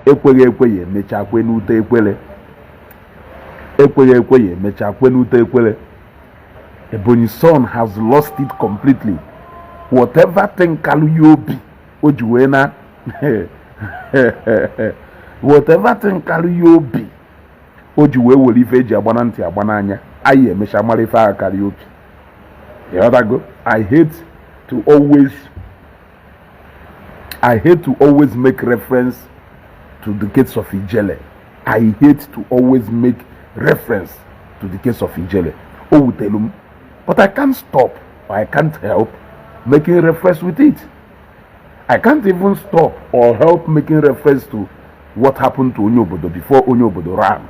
ekweghị ekwe ya emecha kwe n'ute ekwere. Ekweghị ekwe ya emecha kwe n'ute ekwere. Ebonyi son has lost it completely. Whatever thing kalu yobi ojiwe na whatever thing kalu yobi ojiwe were ife eji agbana ntị agbana anya ayi emecha mara ife aka kalu yobi. You know, I hate to always make reference to the case of Ijele. I hate to always make reference to the case of Ijele. Oh, Telum. But I can't stop, or I can't help making reference with it. I can't even stop or help making reference to what happened to Onyobodo before Onyobodo ran.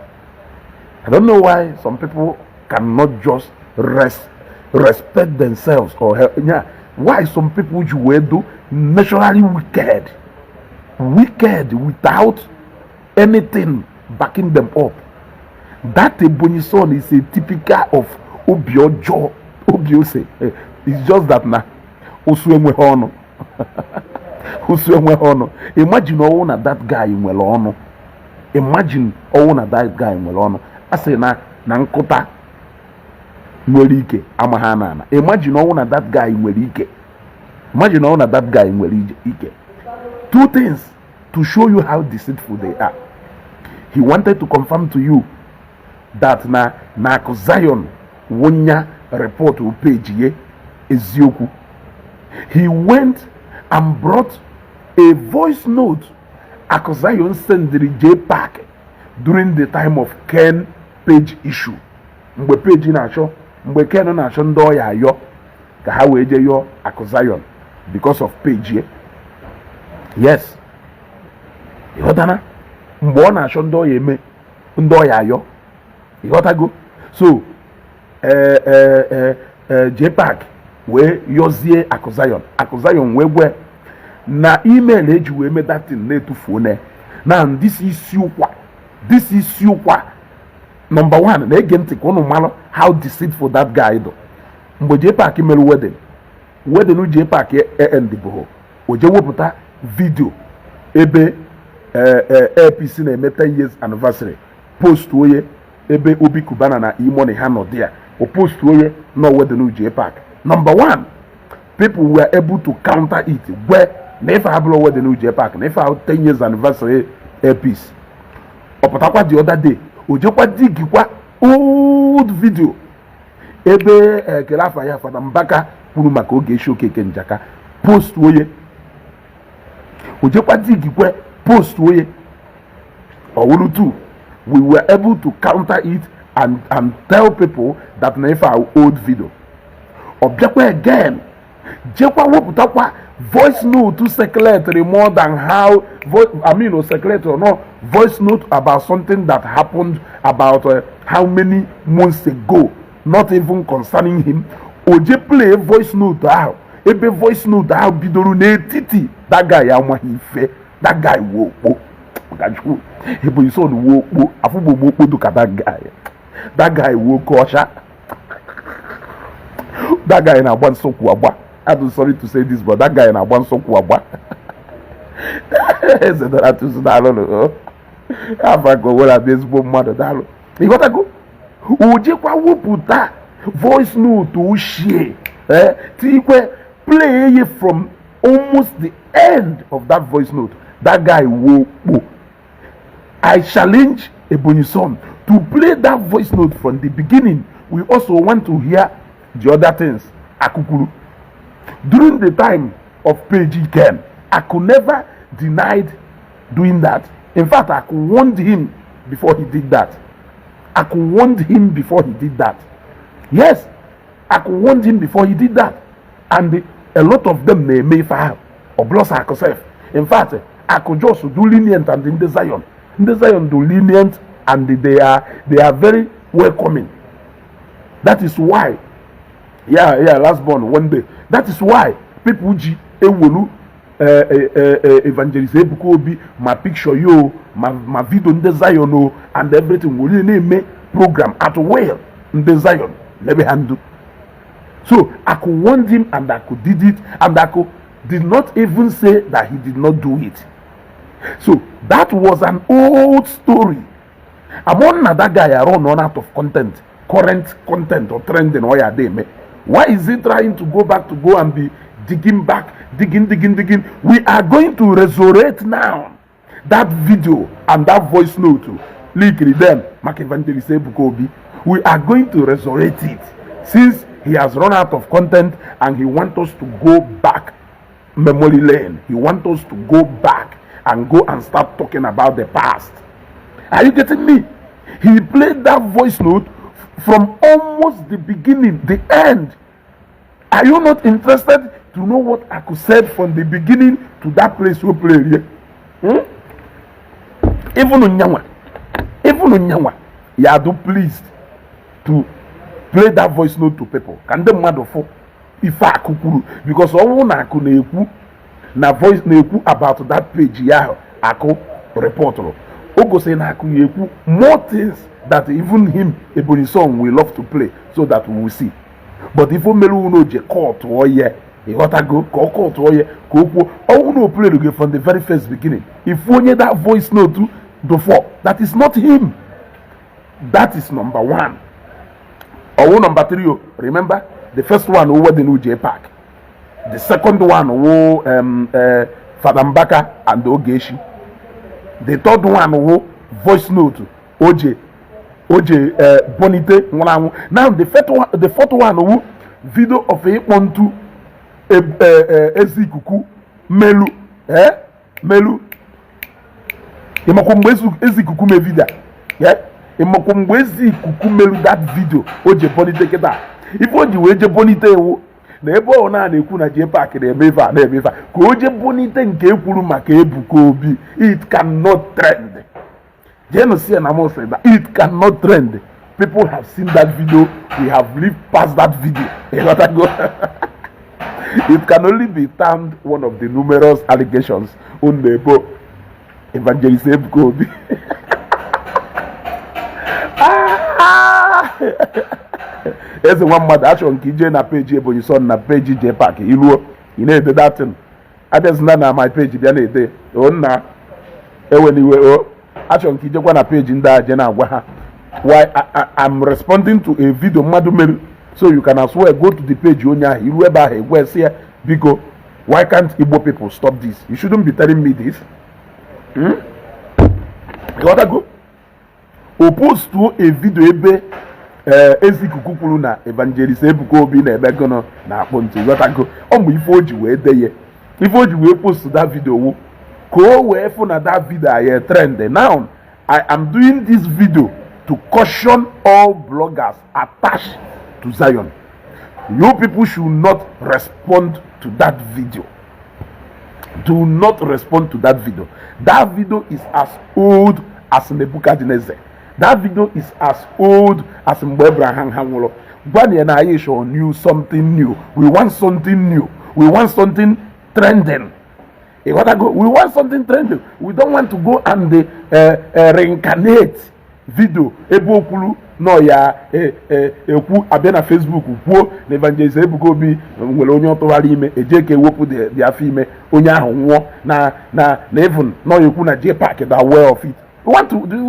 I don't know why some people cannot just respect themselves or help. Yeah, why some people you will do naturally wicked without anything backing them up. That Ebonyi son is a typical of Obiojo. Obiose. It's just that na Usuenwe hono. Usuenwe hono. Imagine all na that guy in Welono. Imagine all na that guy in Welono. I say na nkota Mwelike Amahana. Imagine all na that guy in Mwelike. Imagine all na that guy in Mwelike. Two things to show you how deceitful they are. He wanted to confirm to you that na Zion Wonya report to page ye Ezeugo. He went and brought a voice note Zion sent the J Park during the time of Ken page issue. Mgbe page na show, mgbe Ken na show ndo ya yo ka ha we je yo Zion because of page ye. Yes. Yotana mgbe ọ na show ndo ya eme ndo ya yo. Yotago. So JPAC we yozie Zion we na email eji we me that thing na etufuo na. Now this is you number one na ege ntị ka unu malụ how deceitful that guy do. Mgbe JPAC mere wedding JPAC end bo o je wepụta video ebe APC na eme 10 years anniversary post oye ebe Obi Kubana na e-money ha no there. O post oye no wedding JPAC. Number one, people were able to counter it where never have wedding JPAC never have 10 years anniversary APC. Opatakwa the other day ojekwa digikwa old video ebe kelafa ya fada Mbaka kwuru maka oge show keke njaka post oye ojekwa digikwa post oye owulu too. We were able to counter it and tell people that never our old video. Objective again. Jekwa woputakwa voice note to secretary more than how secretary or no voice note about something that happened about how many months ago, not even concerning him. Oje play voice note how ebe voice note how bidoru ne titi that guy amwa hife that guy wo Ebonyi son wo afubo do that guy. That guy wo kosha. That guy na one soku agba. I'm sorry to say this, but that guy na one soku agba. Eze dara tusu dalo no. Afa go wala baseball mother dalo. You got to go. Uje kwa wuputa voice note to share. Tikwe play it from almost the end of that voice note. That guy wo. I challenge Ebonyi son to play that voice note from the beginning. We also want to hear the other things. Akukuru. During the time of Page Ken, I could never denied doing that. In fact, I could warn him before he did that. Yes, I could warn him before he did that. And a lot of them may file or bless herself. In fact, I could just do lenient and in the Zion. In the Zion do lenient and they are very welcoming. That is why, last born one day. That is why people ewolu evangelist Ebuka Obi my picture yo my video in the Zion and everything will name program at well in the Zion never handle. So I could warn him and I could did it and I could did not even say that he did not do it. So that was an old story. Among that guy I run out of content, current content or trending or me. Why is he trying to go back to go and be digging back, digging? We are going to resurrect now that video and that voice note. Literally them, Mark Evangelist Ebukobi. We are going to resurrect it since he has run out of content and he wants us to go back memory lane. He wants us to go back and go and start talking about the past. Are you getting me? He played that voice note from almost the beginning, the end. Are you not interested to know what I could say from the beginning to that place we play here? Even Unyawa, you are pleased to play that voice note to people. Can the mother for if I could, because all na could na voice neku about that page ya ako report ogo say na aku yeku more things that even him Ebonyi song we love to play so that we will see. But if o melu no je court or ye e got go court or ye ko no play again from the very first beginning. If only that voice note to before, that is not him. That is number one. Or number three, remember the first one over the new J Park. The second one, Father Mbaka and Ogeshi. The third one, voice note, OJ Bonite. Now the fourth one, video of a Pontu Ezeugo Melu. Melu. Ezeugo me video. Yeah. Ezeugo Melu that video. OJ Bonite keda. If OJ Bonite na ebe ọ na-ekwu na J Park na-emefe ka oje bonite nke ekwuru maka Ebukobi, it cannot trend. Genosia na mo say that it cannot trend. People have seen that video, we have lived past that video. It can only be termed one of the numerous allegations on the Evangelist Ebukobi. Eze one mother action kije na page Ebonyi son na page J Park iluo ị na-ede that thing abịazina na my page bịa na-ede onna eweniwe o action kije kwa na page ndị aje na agwa ha why I'm responding to a video mmadụ mere, so you can as well go to the page onye ahụ iru ebe ahụ egwe si ya biko why can't Igbo people stop this? You shouldn't be telling me this. You gotta go opposed to a video ebe Ezeugo kwuru na Evangelist Ebukobi na ebegono na akpọntị gotago ọmụ ife oji wee deye ife oji wee post that video wo ko wee fụ na that video aye trend. Now I am doing this video to caution all bloggers attached to Zion. You people should not respond to that video. Do not respond to that video. That video is as old as Nebuchadnezzar. That video is as old as Abraham Hanwolo. Gwani and Aisha knew something new. We want something new. We want something trending. We want something trending. We don't want to go and reincarnate video. Ebokulu no ya ekwu abia na Facebook kwuo na Evangelist Ebukobi nwere onye ọtụgharị ime ejeke wepụ the afime onye ahụ nwụọ na even no ekwu na J Park that aware of it. We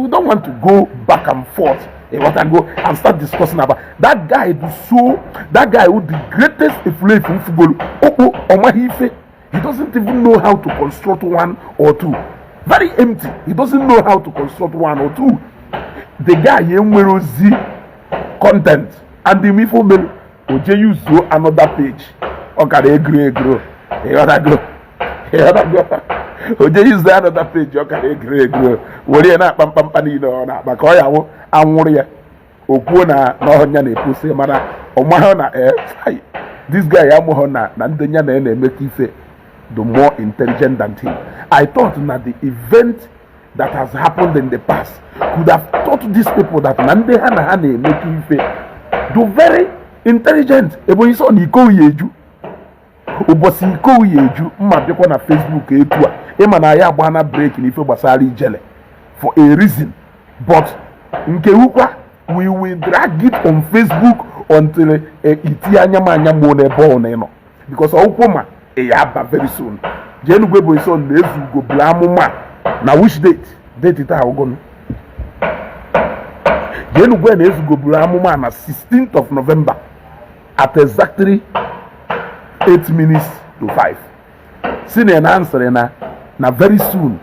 don't want to go back and forth. We want to go and start discussing about that guy. That guy who the greatest influence in football. He doesn't even know how to construct one or two. Very empty. He doesn't know how to construct one or two. The guy will see content and the me for me. Oje use another page. Okay, agree. He gotta go. Oje use another page. Okay, agree. Wori na pam ni no na ba ko ya wo anwuru ya okwu na onya na epose mana omaho na this guy amoho na ndenya na emeka ife the more intelligent than him. I thought that the event that has happened in the past could have taught these people that nande ha na emeka ife do very intelligent. Ebonyi so ni ko yeju obosi ko yeju mma bịakwa na Facebook etu a ịma na ya agba na break n'ife gbasara ijele for a reason, but nkewukwa we will drag it on Facebook until iti anyama n'ebe ọ na because ọkwụ ma ya aba very soon. Jenugwe Ebonyi so na Ezeugo blamuma Now which date? Date it ahụgụnụ. Jenugwe na Ezeugo buru amụma na 16th of November at exactly 8 minutes to 5. Sine na answer na very soon.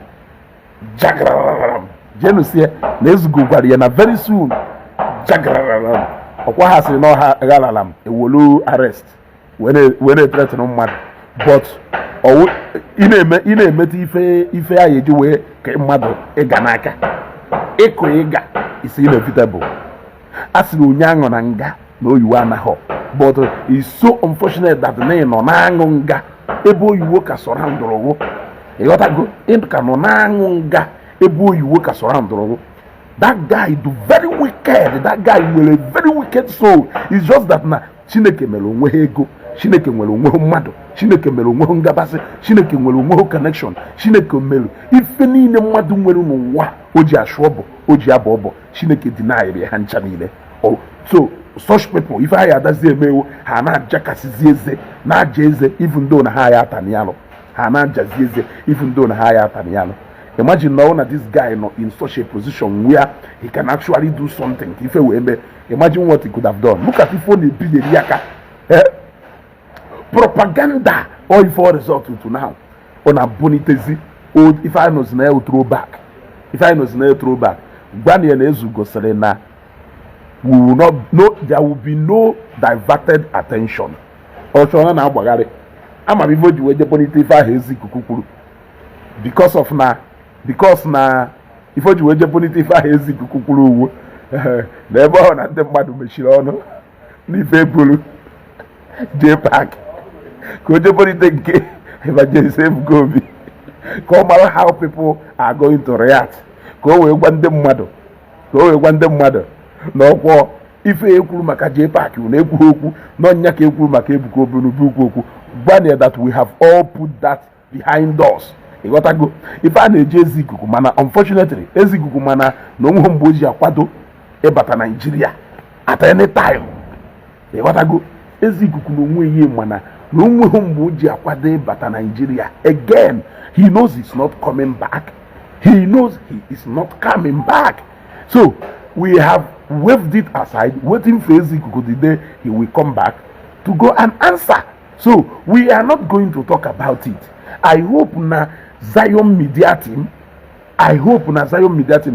Jagraram. Jenu sie na Ezeugo gwara ya na very soon. Jagraram. Ọkwa ha sị na ha galalam ewolu arrest. Were threat no mmadụ. But ị na-emeta ife a eji wee ka mmadụ ịga n'aka. Ịkụ ịga is inevitable. Asịrị onye aṅụ na nga na oyiwo anaghọ. But it's so unfortunate that na nọ na-aṅụ nga ebe oyiwo ka sọrọ ndụrụgụ. Ịghọtago ka nọ na-aṅụ nga ebe oyiwo ka sọrọ ndụrụgụ. That guy do very wicked. That guy nwere very wicked soul. It's just that na Chineke mere onwe ha ego. Chineke nwere onwe mmadụ. Chineke mere onwe ngabasị. Chineke nwere onwe connection. Chineke mere ife niile mmadụ nwere n'ụwa o ji ashụ ọbụ o ji abụ ọbụ. Chineke denied ha ncha niile. So such people ife ha ya adazi emewo ha na-ajakasịzi eze na-aja eze even though na ha ya atani alụ. Ha na-ajazi eze even though na ha ya atani alụ. Imagine now that this guy not in such a position where he can actually do something. If imagine what he could have done. Look at if only be propaganda or if all result to now on a bonitezi old if I know now throw back. If I know now throw back. Gbani and Ezeugo Serena we will not no there will be no diverted attention. Also na Bagare. I'm a before you were the bonitifa hezi kukukuru. Because na ifo ji weje bonite ife ahụ ezi kukwuru uwe na ebe ọ na ndị mmadụ mechiri ọnụ n'ife bulu JPAC ka oje bonite nke Evangelist Ezeugo ka ọ mara how people are going to react ka o wee gwa ndị mmadụ na ọkwọ ife ekwuru maka JPAC na ekwu okwu na nya ka ekwuru maka Ebuka Obi n'ubi okwu gbanye that we have all put that behind us. Ịghọtago ife a na-eji Ezeugo mana unfortunately Ezeugo mana na onwe mgbe o ji akwado ịbata Nigeria at any time. Ịghọtago Ezeugo na onwe ihe mana na onwe mgbe o ji akwado ịbata Nigeria again. He knows he's not coming back. He knows he is not coming back. So we have waved it aside, waiting for Ezeugo the day he will come back to go and answer. So we are not going to talk about it. I hope na Zion Media Team.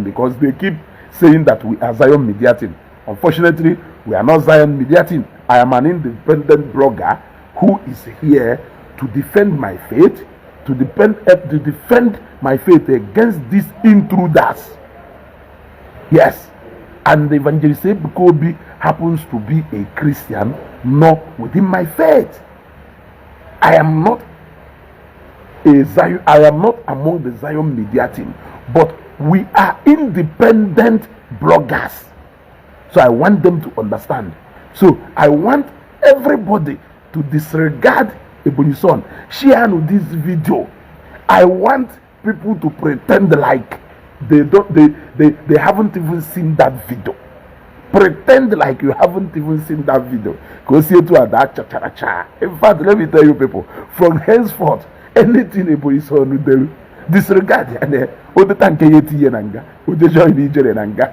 Because they keep saying that we are Zion Media Team. Unfortunately, we are not Zion Media Team. I am an independent blogger who is here to defend my faith, to defend my faith against these intruders. Yes, and Evangelist Ezeugo happens to be a Christian, not within my faith. I am not among the Zion Media Team, but we are independent bloggers. So I want them to understand. So I want everybody to disregard Ebonyi son. Share this video. I want people to pretend like they haven't even seen that video. Pretend like you haven't even seen that video. Because you to that cha. In fact, let me tell you people, from henceforth, anything Ebonyi son will do, disregard and the tank yeti nanga, the join Nigeria nanga.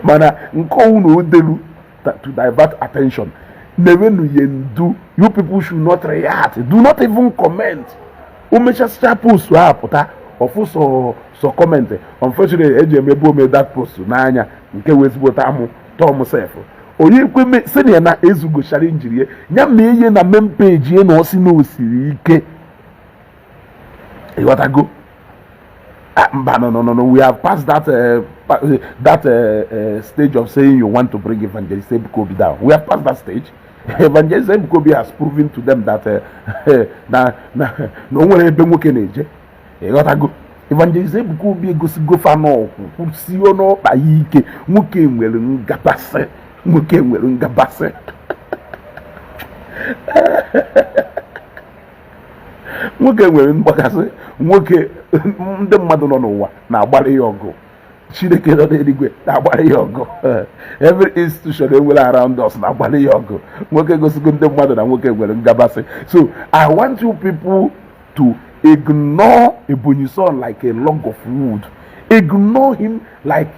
Mana nko delu to divert attention. Never do. You people should not react. Do not even comment. Umesha post wa pota of so comment. Unfortunately, Ejemebo made that post nanya nke wezbo tamu Tom self. Oye kweme senior na Ezeugo shari injiri nya meye na main page ye no si no siri ike. You want to go? No. We have passed that stage of saying you want to bring Evangelist Ezeugo down. We have passed that stage. Evangelist Ezeugo has proven to them that no one ebe nwoke na-eje. You got to go. Evangelist Ezeugo go fa no si ono pa ike nwoke nwere ngabase. Nwoke nwere mgbakasị nwoke ndị mmadụ nọ n'ụwa na-agbara ya ọgụ. Chineke nọ n'eluigwe na-agbara ya ọgụ. Every institution enwere around us na-agbara ya ọgụ. Nwoke gosigo ndị mmadụ na nwoke nwere ngabasị. So I want you people to ignore Ebonyi son like a log of wood. Ignore him like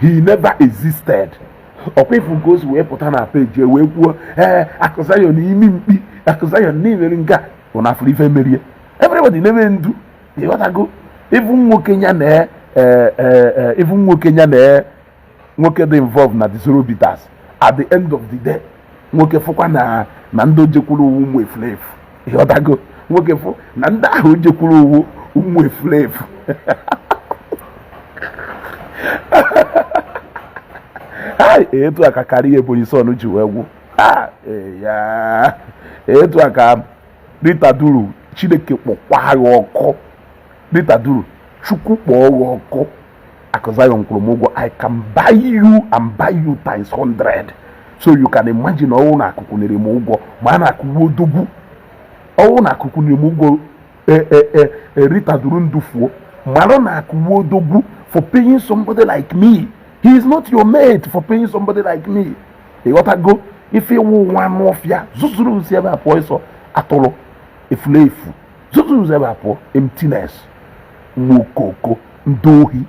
he never existed. People goes wee pụta na page wee kwuo akụzayo n'imi mkpi akụzayo n'imere nga ọ na afọ ife merie. Everybody never ndu ịghọtago even nwoke nya na nwoke dị involved na the zero bitters at the end of the day nwoke fụkwa na ndị ojekwuru owu ụmụ efulefu ịghọtago nwoke fụ na ndị ahụ ojekwuru owu ụmụ efulefu etu aka karịa Ebonyi son ji wee gwụ etu aka Rita Duru Chineke kpọkwa ya ọkụ Rita Duru Chukwu kpọọ ya ọkụ akụzayo nkwụrụ ụgwọ I can buy you and buy you times 100 so you can imagine ọwụ na akụkụ nyere m ụgwọ ma a na-akụwo odogwu ọwụ na akụkụ nyere m ụgwọ Rita Duru ndufuo mara na akụwo odogwu for paying somebody like me. He is not your mate for paying somebody like me. You gotta go. If you want more fia, Zuzuru Zeba Poiso, Atolo, Eflefu, Zuzuru Zeba Po, emptiness, Mukoko, Ndohi,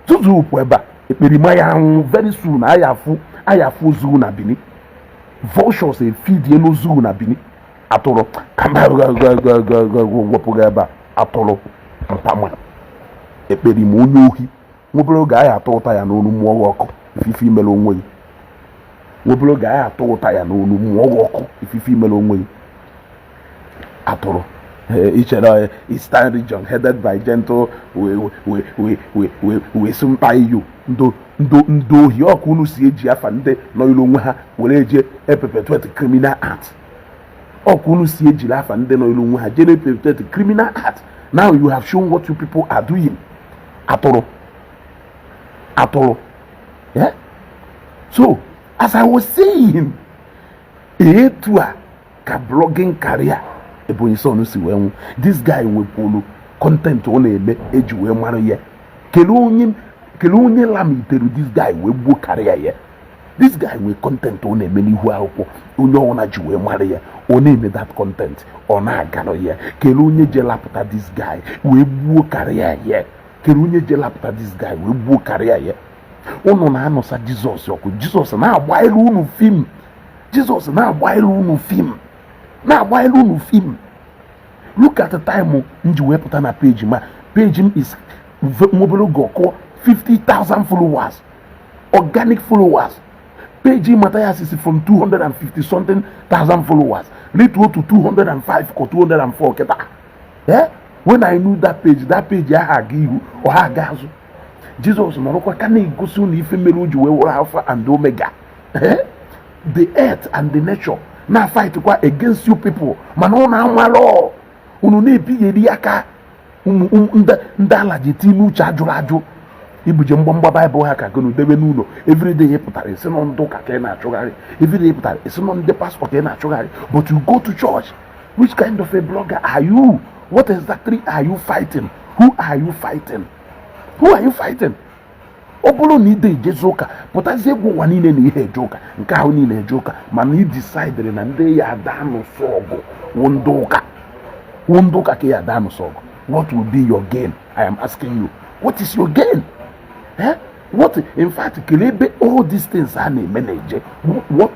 Zuzuru Pueba, Eperimaya, very soon, I have Zuna Bini, Vultures and feed yellow Zuna Bini, Atolo, Kamagaba, Atolo, Pama, Eperimunuhi. Nwobere ga ya atọ ụta ya n'onu mmụọ ọkụ ifife imele onwe ya nwobere ga ya atọ ụta ya n'onu mmụọ ọkụ ifife imele onwe ya atụrụ ichere Eastern region headed by gentle we sumpa iyo ndo ohi ọkụ unu si eji afa ndị nọ ilu onwe ha were eje perpetuate criminal act ọkụ unu si eji afa ndị nọ ilu onwe ha jere perpetuate criminal act. Now you have shown what you people are doing. Atụrụ yeah. So as I was saying etu a ka blogging career Ebonyi son si wee this guy wepolu content ọ na-eme eji wee mara ya kele onye lamitere this guy wee gbuo career ya. This guy wee content ọ na-eme n'ihu akwụkwọ onye ọna ji wee mara ya ọ na-eme that content ọ na-agara ya kele onye je lapụta this guy wee gbuo career ya kele onye je lapụta this guy wee gbuo career ya. Unu na-anọsa Jizọs ọkụ Jizọs na-agba elu unu film Jizọs na-agba elu unu film Look at the time nji wee pụta na page ma page m is mobile goko 50,000 followers organic followers. Page Matthias is from 250 something thousand followers lead to 205 or 204 keta. Yeah? When I knew that page ya ha aga ihu ọ ha aga azụ. Jesus nọrọkwa ka na-egosi unu ife mere o ji wee were Alpha and Omega. The earth and the nature na fight kwa against you people mana unu amalo unu na-ebigheri aka ndị ala ji ti n'uche ajụ ibuje mgbamgba Bible ha ka gonu debe n'ụlọ everyday ye pụtara isi nọ ndụ ka ka na-achụgharị everyday ye pụtara isi nọ ndị pastor ka na-achụgharị but you go to church. Which kind of a blogger are you? What exactly are you fighting? Who are you fighting? Ọ bụrụ na ide ejezu ụka pụtazie egwu ụwa niile na ihe eje ụka nke ahụ niile eje ụka mana ị decidere na ndị ya ada anụsọ ọgụ wụ ndị ụka ka ya ada anụsọ ọgụ. What will be your gain? I am asking you. What is your gain? What in fact kelebe all these things are na-emeneje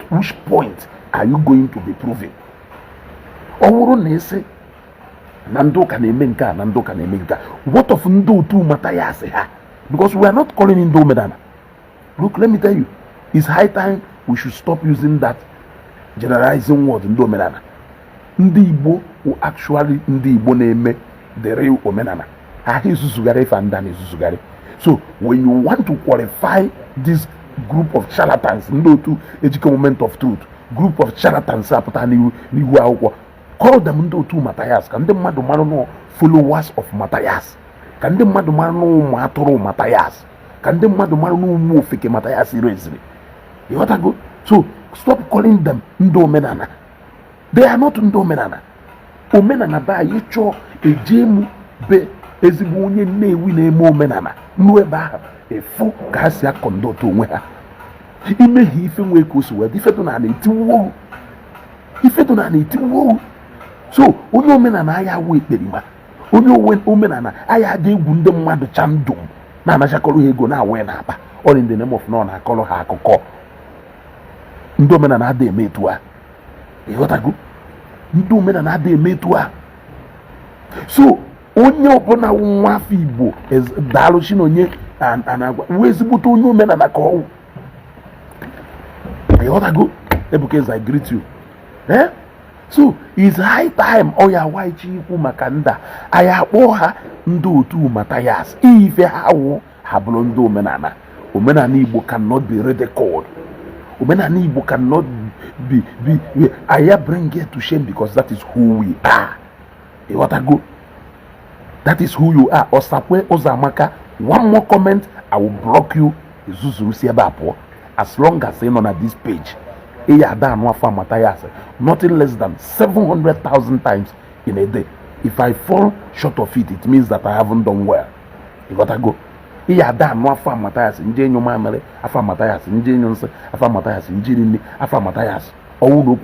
which point are you going to be proving? Ọ bụrụ na ese na ndị ụka na-eme nke a na ndị ụka na-eme nke a what of ndị otu Matthias ha? Because we are not calling in Domedana. Look, let me tell you, it's high time we should stop using that generalizing word in Domedana. Ndị Igbo who actually ndị Igbo na-eme the real omenana. Ahụ izuzugharị ife ndị na-ezuzugharị. So when you want to qualify this group of charlatans, ndị otu ejike moment of truth, group of charlatans apụta n'ihu akwụkwọ, call them ndị otu Matthias ka ndị mmadụ mara nọ followers of Matthias. Ka ndị mmadụ mara n'ụmụ atụrụ Matthias, ka ndị mmadụ mara n'ụmụ ofeke Matthias ireziri. You want to go? So stop calling them ndị omenana. They are not ndị omenana. Omenana ba anyị chọọ ejemu be ezigbo onye Nnewi na-eme omenana nnu ebe ahụ efu ka ha si akọndọtụ onwe ha. Imeghe ife nwee ka o si wee ifedo na na-etiwo So onye omenala aya awụ ekperima, onye omenala aya adị egwu ndị mmadụ chandum na-anachakọrọ ha ego na-awụ na-akpa all in the name of na ọ na-akọrọ ha akụkọ. Ndị omenala adị eme etu a, ịghọtago? Ndị omenala adị eme etu a. So onye ọbụla nwa afọ Igbo daalụ chi na onye anagwa wee ezigbote onye omenala ka ọwụ, ịghọtago? Ebuka, I greet you. So it's high time ọ ya waichi ikwu maka nda anyị akpọ ha ndị otu Matthias ife ha wụ ha bụrụ ndị omenala. Omenala Igbo cannot be ridiculed. Omenala Igbo cannot be I bring it to shame because that is who we are. Ịghọtago? That is who you are. Osakwe Ozamaka, one more comment, I will block you. As long as you're on this page, nothing less than 700,000 times in a day. If I fall short of it, it means that I haven't done well. You gotta go. Matthias, Matthias, Matthias, Matthias. Oh, no,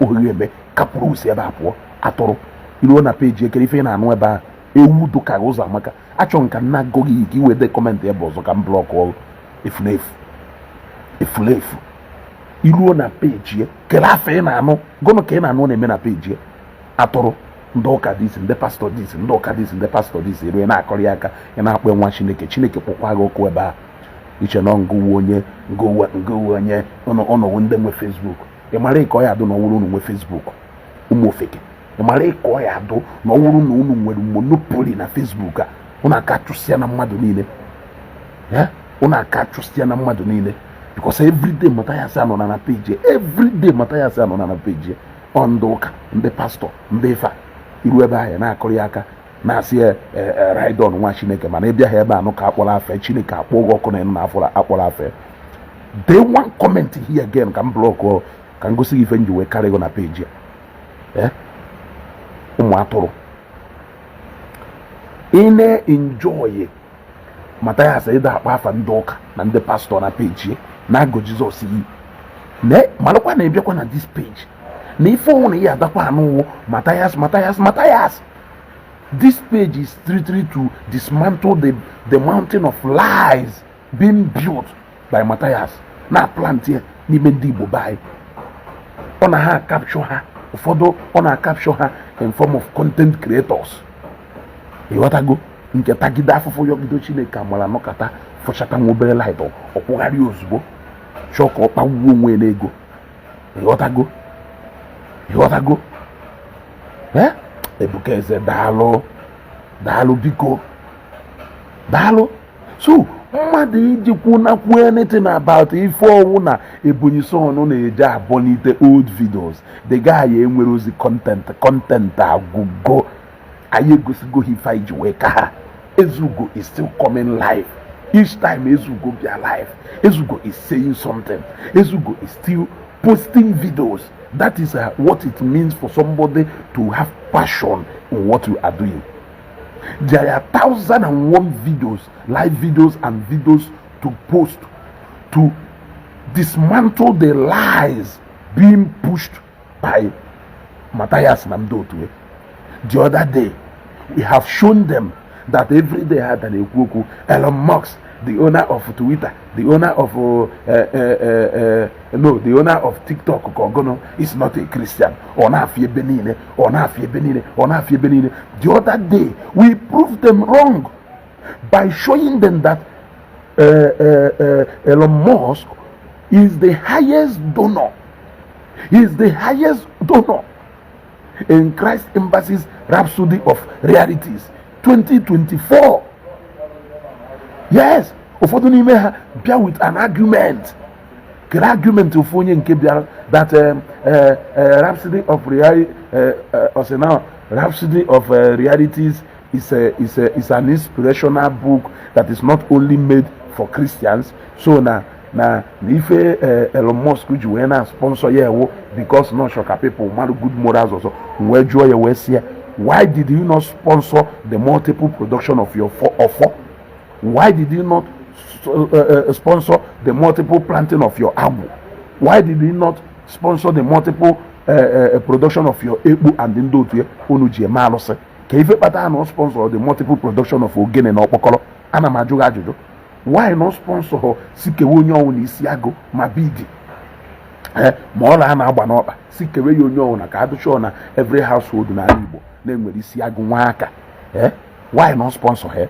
Kapuru Sebapo, Atoro. You know, on a page, you can find a ewu to Karoza Maka. Achon can not go with the comment there, but can block all if left. Ilu na page ye kelafe na ano gono ke na ano na eme na page ye atoro ndoka this the pastor this ndoka this the pastor this ere na akori aka ya na akpo nwa Chineke kpokwa ga okwu ebe a iche no ngo onye ono ndị nwe Facebook e mara ka ọ ya do no wuru nwe Facebook ụmụ ofeke e mara ka ọ ya do no wuru na unu nwere monopoly na Facebook a una aka chụsia na mmadụ niile una aka chụsia na mmadụ niile. Because every day Matthias on a page, every day Matthias on a page, on Doka, the pastor, Ndefa, Irueba, na Koreaka, Nasia, ride on one Chineke, Manabia Heba, no Capola Fair, Chinica, Pogokon, and Nafola, Apola Fair. They want comment here again, can block or can go see if you were carrying on a page. Umatoro. Enjoy Matthias said that half and Doka, and the pastor on a page. Na go Jesus yi ne malokwa na ebiakwa na this page na ife won ya adakwa anu Matthias. This page is strictly to dismantle the mountain of lies being built by Matthias na plant here n'ime ndị Igbo bai. Ona ha capture ha ụfọdụ ona capture ha in form of content creators. Iwatago nke tagide afụfụ yogido Chineke amara nọkata fọchata nwobere light ọkwụgharị ozugbo chọka ọkpagbuo onwe n'ego. Ịghọtago? Ebuka eze daalụ biko daalụ. So mmadụ ijikwu nakwu anything about ife ọnwụ na Ebonyi son na-eje abọnite old videos. The guy enwere ozi content agụgo anyị egosigo ife anyị ji wee ka ha. Ezeugo is still coming live. Each time Ezeugo be alive, Ezeugo is saying something. Ezeugo is still posting videos. That is what it means for somebody to have passion in what you are doing. There are 1,001 videos, live videos and videos to post to dismantle the lies being pushed by Matthias Namdotwe. The other day, we have shown them that every day had an Ekwoku, Elon Musk, the owner of Twitter, the owner of the owner of TikTok, is not a Christian. The other day, we proved them wrong by showing them that Elon Musk is the highest donor. He is the highest donor in Christ Embassy's Rhapsody of Realities 2024. Yes, ụfọdụ n'ime ha bịa with an argument. Kere argument ụfọdụ onye nke bịara that Rhapsody of Rhapsody of Realities is an inspirational book that is not only made for Christians. So na ife Elon Musk ji wee na sponsor ya ewo because no shock people mmadụ good morals also wee jụọ ya wee sị ya, why did you not sponsor the multiple production of your offer? Why did you not sponsor the multiple planting of your apple? Why did you not sponsor the multiple production of your ekpo and ndị otu ya unu ji eme alụsị ka ife kpata na sponsor the multiple production of ogene na ọkpọkọrọ. Ana m ajụ gị ajụjụ, why no sponsor ha si kewe onye ọnwụ na isi agụ ma bidi ma ọla a na-agba n'ọkpa si kewe ya onye ọnwụ na ka adụchọ na every household n'ala Igbo na-enwere isi agụ nwa aka. Why not sponsor her?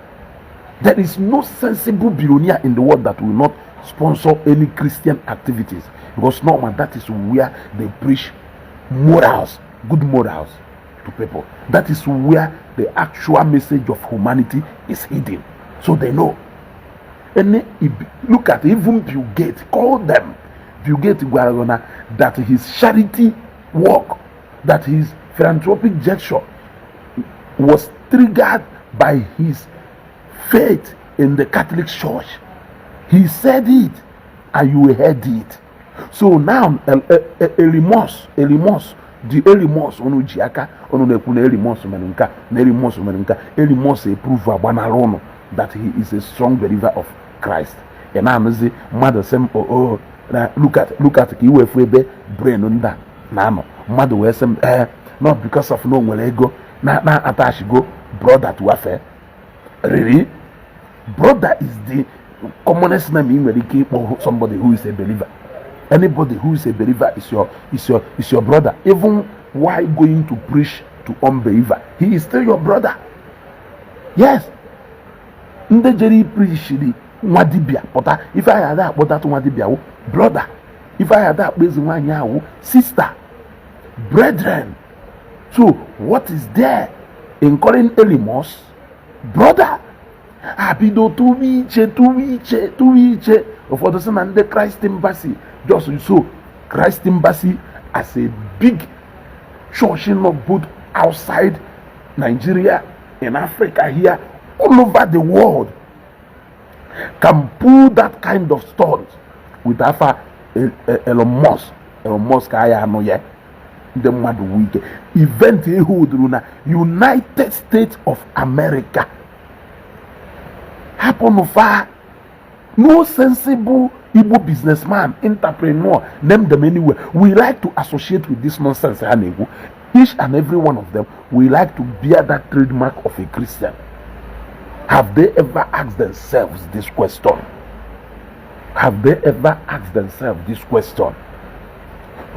There is no sensible billionaire in the world that will not sponsor any Christian activities, because normal that is where they preach morals, good morals to people. That is where the actual message of humanity is hidden, so they know. And look at even Bill Gates, call them Bill Gates Guaragona, that his charity work, that his philanthropic gesture was triggered by his faith in the Catholic Church. He said it and you heard it. So now Elimos, the Elimos onu jiaka onu nekuna Elimos Elimos prove abanarono that he is a strong believer of Christ. And now say mother sem look at ki we ebe brain nda na no mother we sem not because of no nwere ego na attach go brother to affair. Really? Brother is the commonest name in America for somebody who is a believer. Anybody who is a believer is your brother. Even while going to preach to unbeliever, he is still your brother. Yes. Ndejeri preach the Mwadibia. But if I had that, but that Mwadibia, brother. If I had that, sister, brethren. So what is there in calling Elimos brother? Abido tuwiche for the same and the Christ Embassy. Just so Christ Embassy as a big church in both outside Nigeria, in Africa here, all over the world, can pull that kind of stunt with Alpha Elon Musk. Elon Musk I know yet. The mad week event United States of America happen far. No sensible Igbo businessman, entrepreneur, name them anywhere. We like to associate with this nonsense. Each and every one of them, we like to bear that trademark of a Christian. Have they ever asked themselves this question? Have they ever asked themselves this question?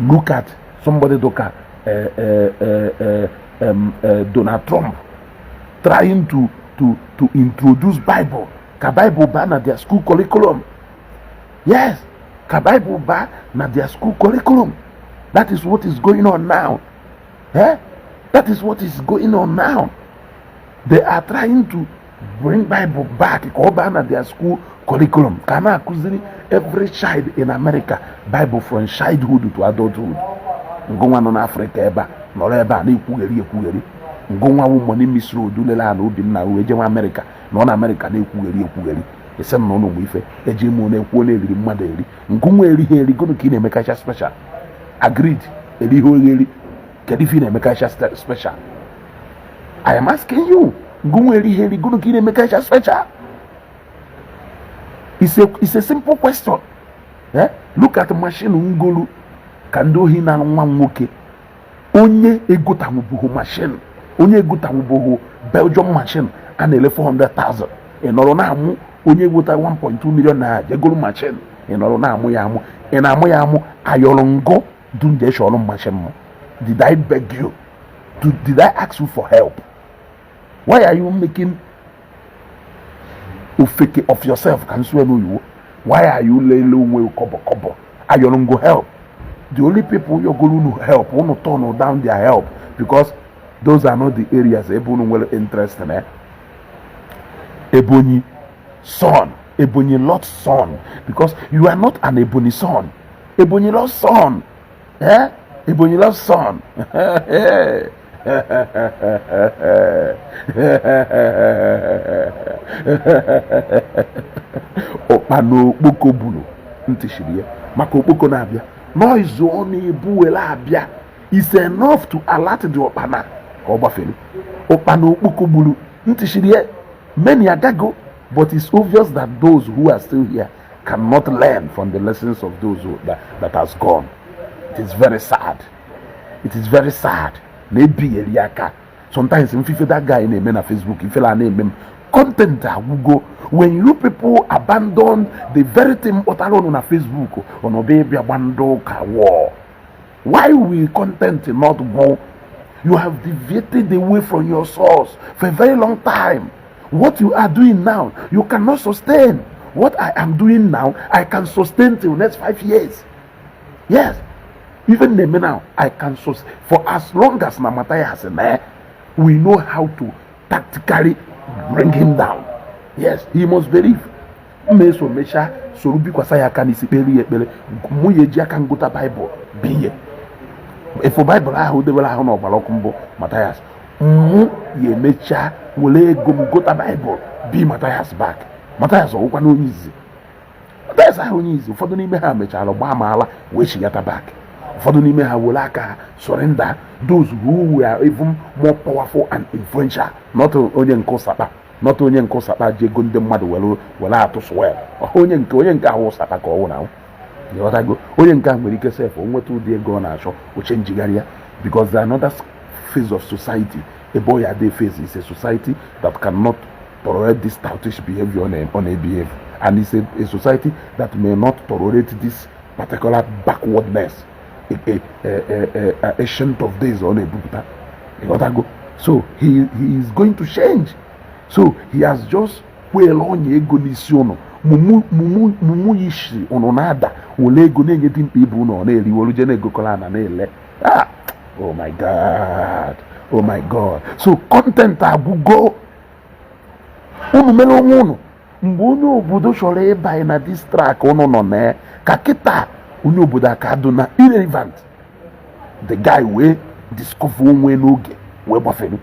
Look at somebody look at Donald Trump trying to introduce Bible. Ka Bible ban na their school curriculum. Yes, ka Bible ban na their school curriculum. That is what is going on now. That is what is going on now. They are trying to bring Bible back. Ka ban na their school curriculum. Kana akuziri every child in America Bible from childhood to adulthood. Ngonwa no na Africa eba nọrọ ebe a na-ekwugheri ngonwa wu money misro odulela na obi nna we je America na na America na-ekwugheri esem no no mu ife eje mu na ekwu na eriri mmadụ eri ngonwa eri gono ka na emekacha special agreed eri ho eri kedu fi na emekacha special. I am asking you, ngonwa eri gono ka na emekacha special. It's a simple question. Look at the machine ngolu kandohi na nwa nwoke onye egotanwubuho machine, onye egotanwubuho Belgium machine a na-ele 400,000 ịnọrọ na-amụ onye egota 1.2 million na jegoro machine ịnọrọ na-amụ ya amụ ị na-amụ ya amụ ayọrọ ngo dunje shọrọ machine m. Did I beg you? Did I ask you for help? Why are you making fake of yourself? Can you know you? Why are you laying low kobo? Ayọrọ ngo help. The only people you're going to help won't turn down their help, because those are not the areas Ebonyi will interest in. Ebonyi son, Ebonyi Lord's son, because you are not an Ebonyi son. Ebonyi Lord's son, Ebonyi Lord's son. Opano boko bulu ntishiriye maka okpoko na-abịa. Noise on ebuwela abịa is enough to alert the opana obafelu opana okpoko bulu ntishiriye many agago. But it's obvious that those who are still here cannot learn from the lessons of those that has gone. It is very sad. it is very sad na ebigheri aka. Sometimes mfife that guy na-eme na Facebook ifela na-eme m content agwụgo. When you people abandon the very thing kpọtara unu na Facebook unu bịa bịa gbando ka war. Why will content not go? You have deviated away from your source for a very long time. What you are doing now, you cannot sustain. What I am doing now, I can sustain till next 5 years. Yes. Even now, I can sustain. For as long as Namataya has in there, we know how to tactically bring him down. Yes, he must believe. Meso mesha sorubi kwa saya kanisi peli epele muye ji aka ngota Bible biye. If Bible ahụ debere ahụ n'ọgbara ọkụ mbụ Matthias mụ ya emecha were ego m gota Bible bi Matthias back. Matthias ọgwụkwa na onye izi. Matthias ahụ onye izi. Ụfọdụ n'ime ha mechara gbaa amaala wee chigata back. Ụfọdụ n'ime ha were aka ha surrender those who were even more powerful and influential. Not onye nke ụsakpa. Not onye nke ụsakpa ji ego ndị mmadụ were atụ swell. Onye nke ahụ ụsakpa ka ọ wụ na onye nke ahụ nwere ike sef o nweta ụdị ego ọ na-achọ o chenjigharịa because the another phase of society a boy at the face is a society that cannot tolerate this stoutish behavior on a behave, and it's a society that may not tolerate this particular backwardness a ancient of days on a buputa. So he is going to change. So he has just well on ego n'isi ụnụ mumu yishi ụnụ na-ada wole ego na-enye dị mkpa ibu ụnụ na-eri wolu je na-egokola na na-ele. Oh my God, oh my God. So content agwụgo unu mere onwe unu mgbe onye obodo chọrọ ịbanye na this track unu nọ na ka kịta onye obodo aka dụ na irrelevant. The guy wee discover onwe n'oge wee gbafere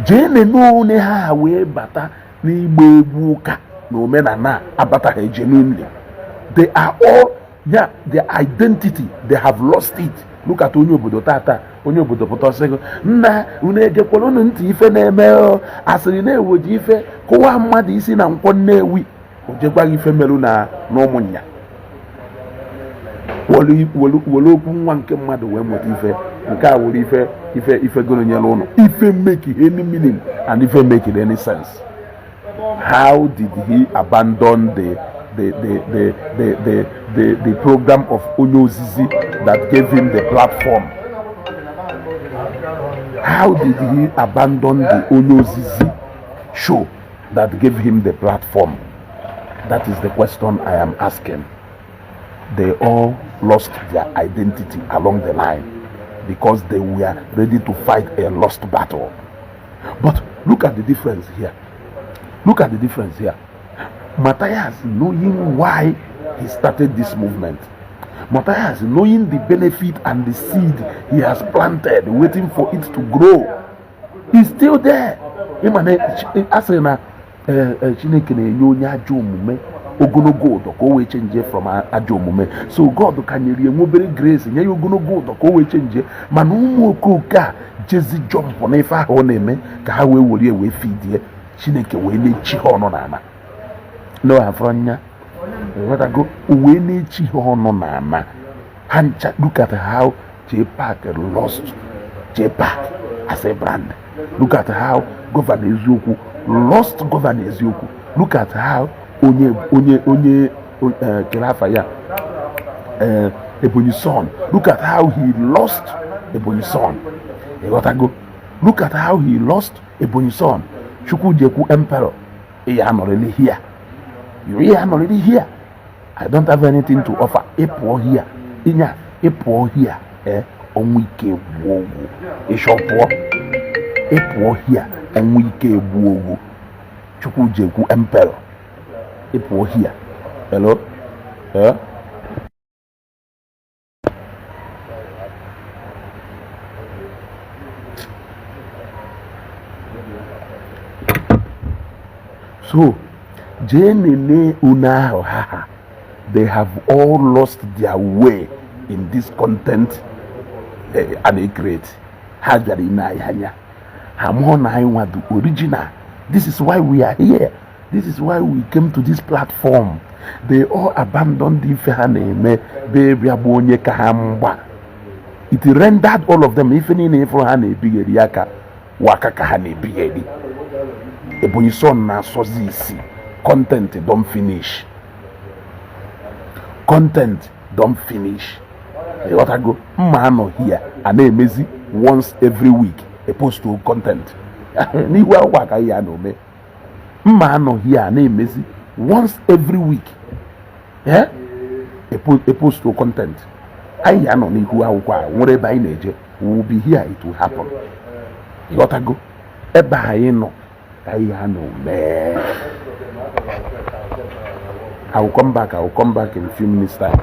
jee nene ha wee bata n'igba egwu ụka na omenala abataghị genuinely. They are all, yeah, their identity, they have lost it. Look at onye obodo tata, onye obodo pụta ọsịgo nna unu egekwala unu ntị ife na-eme asịrị na-ewoji ife kụwa mmadụ isi na nkwọ Nnewi ojegwaghị ife merụ na ụmụnya were okwu nwa nke mmadụ wee mụta ife nke a were ife gonyere ụlọ ife make any meaning and ife make any sense. How did he abandon the program of Onyozizi that gave him the platform? How did he abandon the Onyozizi show that gave him the platform? That is the question I am asking. They all lost their identity along the line because they were ready to fight a lost battle. But look at the difference here. Look at the difference here. Matthias, knowing why he started this movement, Matthias, knowing the benefit and the seed he has planted, waiting for it to grow, is still there. Chineke na-enye onye ajọ omume ogologo ụdọ ka o wee change from ajọ omume. So God ka nyere enwe obere grace nye ya ogologo ụdọ ka o wee change, mana ụmụ okoke a jezi jump n'ife ahụ ọ na-eme ka ha wee were wee feed Chineke wee na-echi ha ọnụ n'ala. No afronya go wee na-echi ha ọnụ n'ala. Ha ncha, look at how J-Park lost J-Park as a brand. Look at how Governor Ezeugo lost Governor Ezeugo. Look at how onye Kelafa ya Ebonyi son. Look at how he lost Ebonyi son. Go. Look at how he lost Ebonyi son. Chukwujeku Emperor. I'm already here. I'm already here. I don't have anything to offer. Epo here. Inya epo here. Onwike wogo. Eshopo. Epo here. Onwike wogo. Chukwujeku Emperor. Epo here. Hello? So, Jenene Una Haha, they have all lost their way in this content and a great Hajarina Hanya. Hamona the original. This is why we are here. This is why we came to this platform. They all abandoned the Ifehaneme, Baby Abonye Kahamba. it rendered all of them ife niile ifuru ha na-ebigheri aka waka ka ha na-ebigheri. Ebonyi son na-asọzi isi. Content don't finish. Content don't finish. Go mma anọ here a na-emezi once every week a post to content. N'ihu akwụkwọ aka ihe a na-ome. Mma anọ here a na-emezi once every week a post to content. Anyị anọ n'ihu akwụkwọ a nwere ebe anyị na-eje, we will be here, it will happen. Go ebe anyị nọ ka ihe a na-ome. I will come back in a few minutes time.